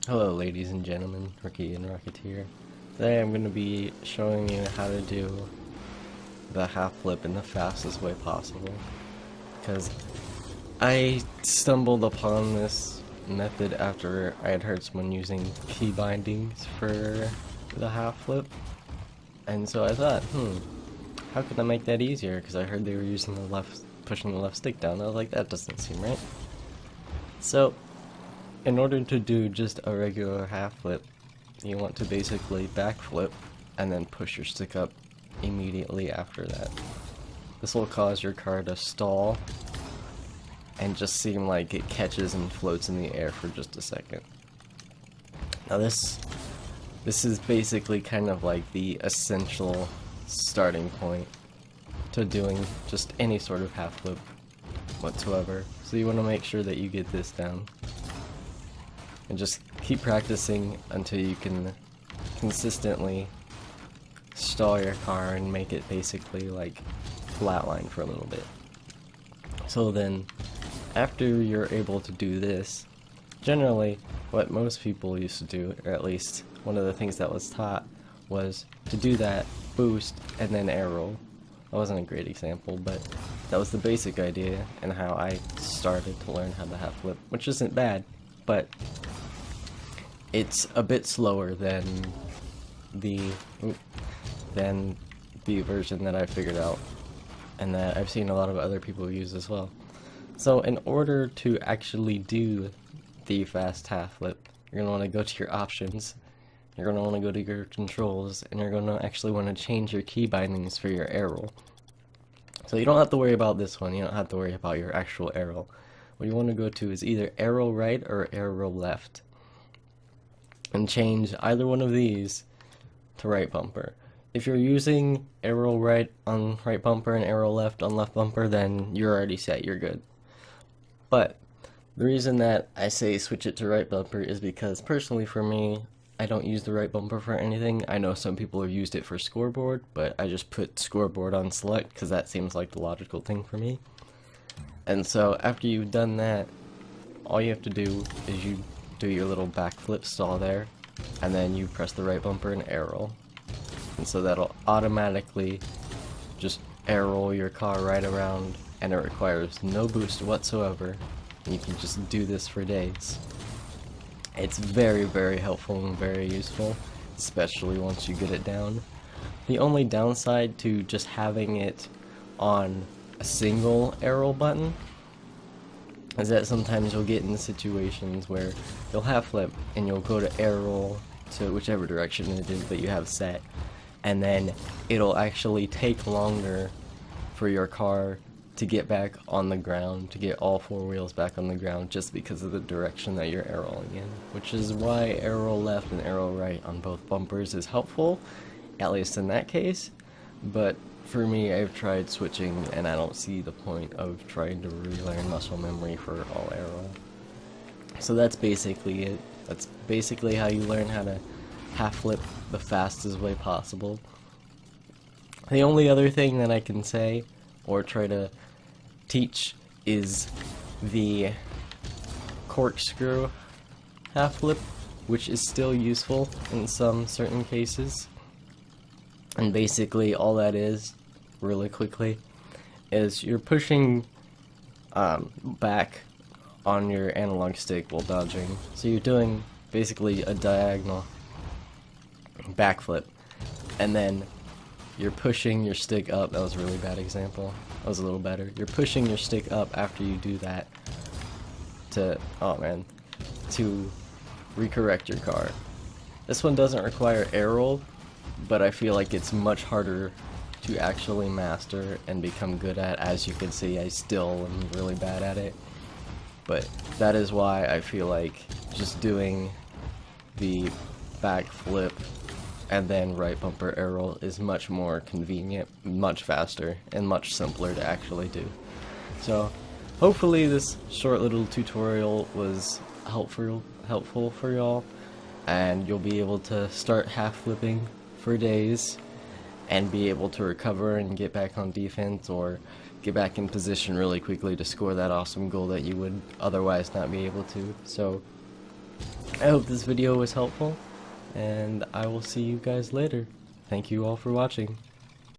Hello ladies and gentlemen, Rookie and Rocketeer. Today I'm going to be showing you how to do the half flip in the fastest way possible. Because I stumbled upon this method after I had heard someone using key bindings for the half flip. And so I thought, how could I make that easier? Because I heard they were using pushing the left stick down. I was like, that doesn't seem right. So in order to do just a regular half flip, you want to basically back flip and then push your stick up immediately after that. This will cause your car to stall and just seem like it catches and floats in the air for just a second. Now this is basically kind of like the essential starting point to doing just any sort of half flip whatsoever. So you want to make sure that you get this down. And just keep practicing until you can consistently stall your car and make it basically like flatline for a little bit. So then, after you're able to do this, generally what most people used to do, or at least one of the things that was taught, was to do that, boost, and then air roll. That wasn't a great example, but that was the basic idea and how I started to learn how to half flip, which isn't bad, but it's a bit slower than the version that I figured out, and that I've seen a lot of other people use as well. So in order to actually do the fast half flip, you're going to want to go to your options, you're going to want to go to your controls, and you're going to actually want to change your key bindings for your air roll. So you don't have to worry about this one, you don't have to worry about your actual air roll. What you want to go to is either air roll right or air roll left, and change either one of these to right bumper. If you're using air roll right on right bumper and air roll left on left bumper, then you're already set, you're good. But the reason that I say switch it to right bumper is because personally for me, I don't use the right bumper for anything. I know some people have used it for scoreboard, but I just put scoreboard on select because that seems like the logical thing for me. And so after you've done that, all you have to do is you do your little backflip stall there, and then you press the right bumper and air roll. And so that'll automatically just air roll your car right around, and it requires no boost whatsoever. And you can just do this for days. It's very, very helpful and very useful, especially once you get it down. The only downside to just having it on a single air roll button is that sometimes you'll get into situations where you'll half flip and you'll go to air roll to whichever direction it is that you have set, and then it'll actually take longer for your car to get back on the ground, to get all four wheels back on the ground, just because of the direction that you're air rolling in, which is why air roll left and air roll right on both bumpers is helpful, at least in that case. But for me, I've tried switching, and I don't see the point of trying to relearn muscle memory for all air roll. So that's basically it. That's basically how you learn how to half flip the fastest way possible. The only other thing that I can say, or try to teach, is the corkscrew half flip, which is still useful in some certain cases. And basically all that is, really quickly, is you're pushing back on your analog stick while dodging. So you're doing basically a diagonal backflip, and then you're pushing your stick up. That was a really bad example. That was a little better. You're pushing your stick up after you do that to, to recorrect your car. This one doesn't require air roll, but I feel like it's much harder to actually master and become good at. As you can see, I still am really bad at it, but that is why I feel like just doing the back flip and then right bumper air roll is much more convenient, much faster, and much simpler to actually do. So hopefully this short little tutorial was helpful for y'all, and you'll be able to start half flipping for days and be able to recover and get back on defense, or get back in position really quickly to score that awesome goal that you would otherwise not be able to. So I hope this video was helpful, and I will see you guys later. Thank you all for watching.